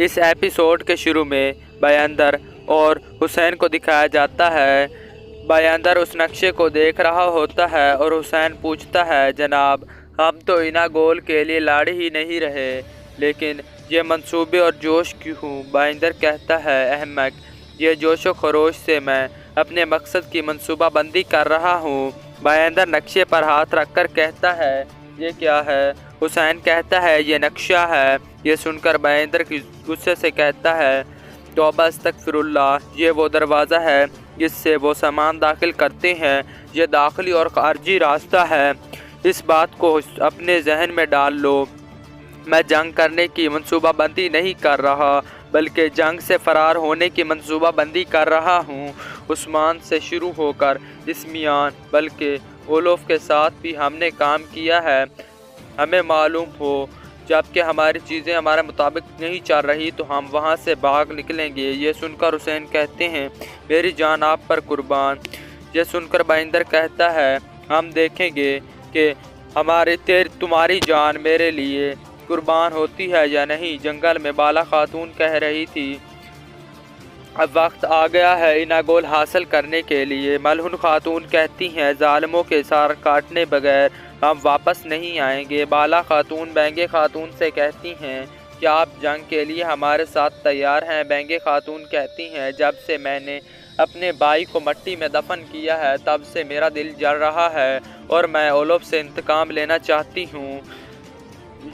इस एपिसोड के शुरू में बयंदर और हुसैन को दिखाया जाता है। बयंदर उस नक्शे को देख रहा होता है और हुसैन पूछता है, जनाब हम तो इना गोल के लिए लड़ ही नहीं रहे, लेकिन ये मंसूबे और जोश क्यों? बयंदर कहता है, अहमक, ये जोश व खरोश से मैं अपने मकसद की मंसूबा बंदी कर रहा हूँ। बयंदर नक्शे पर हाथ रखकर कहता है, ये क्या है? हुसैन कहता है, ये नक्शा है। ये सुनकर बयंदर की गुस्से से कहता है, तौबा अस्तगफिरुल्लाह, ये वो दरवाज़ा है जिससे वो सामान दाखिल करते हैं। ये दाखिली और खारजी रास्ता है। इस बात को अपने जहन में डाल लो। मैं जंग करने की मंसूबाबंदी नहीं कर रहा, बल्कि जंग से फ़रार होने की मंसूबाबंदी कर रहा हूँ। उस्मान से शुरू होकर इस्मियान बल्कि ओलोफ के साथ भी हमने काम किया है। हमें मालूम हो जबकि हमारी चीज़ें हमारे मुताबिक नहीं चल रही तो हम वहाँ से भाग निकलेंगे। ये सुनकर हुसैन कहते हैं, मेरी जान आप पर कुर्बान। ये सुनकर बयंदर कहता है, हम देखेंगे कि तुम्हारी जान मेरे लिए कुर्बान होती है या नहीं। जंगल में बाला खातून कह रही थी, अब वक्त आ गया है इना गोल हासिल करने के लिए। मलहुन खातून कहती हैं, जालिमों के सार काटने बगैर हम वापस नहीं आएंगे। बाला खातून बेंगे खातून से कहती हैं, क्या आप जंग के लिए हमारे साथ तैयार हैं? बेंगे खातून कहती हैं, जब से मैंने अपने भाई को मट्टी में दफन किया है तब से मेरा दिल जल रहा है और मैं ओलोफ से इंतकाम लेना चाहती हूँ।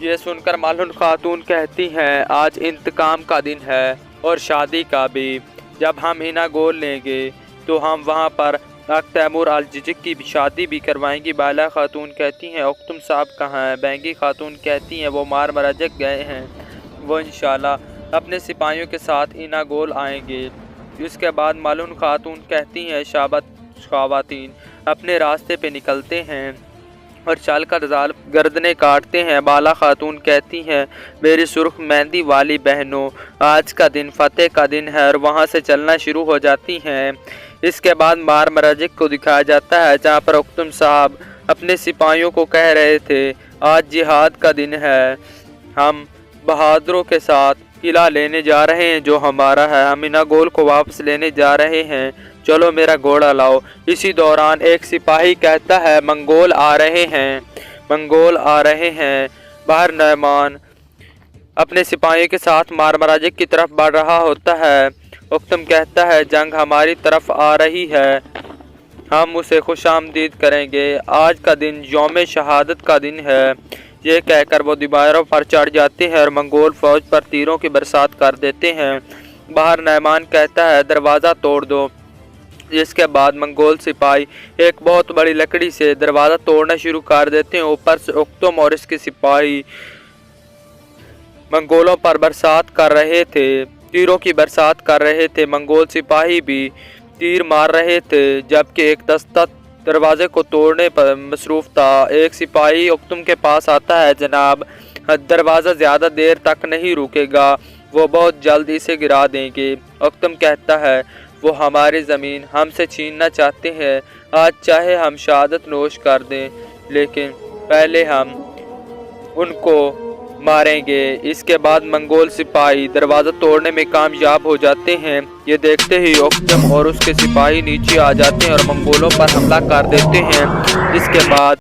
ये सुनकर मलहुन खातून कहती हैं, आज इंतकाम का दिन है और शादी का भी। जब हम इना गोल लेंगे तो हम वहाँ पर तैमूर अल-जिजिक की शादी भी करवाएंगी। बाला खातून कहती हैं, उख्तुम साहब कहाँ हैं? बेंगी खातून कहती हैं, वो मारमरजक गए हैं, वो इंशाल्लाह अपने सिपाहियों के साथ इना गोल आएंगे। इसके बाद मलहुन खातून कहती हैं, खवातीन अपने रास्ते पे निकलते हैं और चल कर गर्दनें काटते हैं। बाला खातून कहती हैं, मेरी सुर्ख मेहंदी वाली बहनों, आज का दिन फ़तेह का दिन है और वहाँ से चलना शुरू हो जाती हैं। इसके बाद मारमरजिक को दिखाया जाता है, जहाँ पर उख्तुम साहब अपने सिपाहियों को कह रहे थे, आज जिहाद का दिन है, हम बहादुरों के साथ किला लेने जा रहे हैं जो हमारा है, हम इना गोल को वापस लेने जा रहे हैं, चलो मेरा घोड़ा लाओ। इसी दौरान एक सिपाही कहता है, मंगोल आ रहे हैं, मंगोल आ रहे हैं। बाहर नयमान अपने सिपाहियों के साथ मारमराजिक की तरफ बढ़ रहा होता है। उख्तम कहता है, जंग हमारी तरफ आ रही है, हम उसे खुशामदीद करेंगे। आज का दिन यौम शहादत का दिन है। ये कहकर वो दीवारों पर चढ़ जाते हैं और मंगोल फौज पर तीरों की बरसात कर देते हैं। बाहर नयमान कहता है, दरवाज़ा तोड़ दो। जिसके बाद मंगोल सिपाही एक बहुत बड़ी लकड़ी से दरवाज़ा तोड़ना शुरू कर देते हैं। ऊपर से उख्तम और इसके सिपाही मंगोलों पर बरसात कर रहे थे, तीरों की बरसात कर रहे थे। मंगोल सिपाही भी तीर मार रहे थे, जबकि एक दस्ता दरवाजे को तोड़ने पर मसरूफ़ था। एक सिपाही उख्तम के पास आता है, जनाब दरवाज़ा ज़्यादा देर तक नहीं रुकेगा, वो बहुत जल्द इसे गिरा देंगे। उख्तम कहता है, वो हमारी ज़मीन हमसे छीनना चाहते हैं, आज चाहे हम शहादत नोश कर दें, लेकिन पहले हम उनको मारेंगे। इसके बाद मंगोल सिपाही दरवाज़ा तोड़ने में कामयाब हो जाते हैं। ये देखते ही उख्तम और उसके सिपाही नीचे आ जाते हैं और मंगोलों पर हमला कर देते हैं। इसके बाद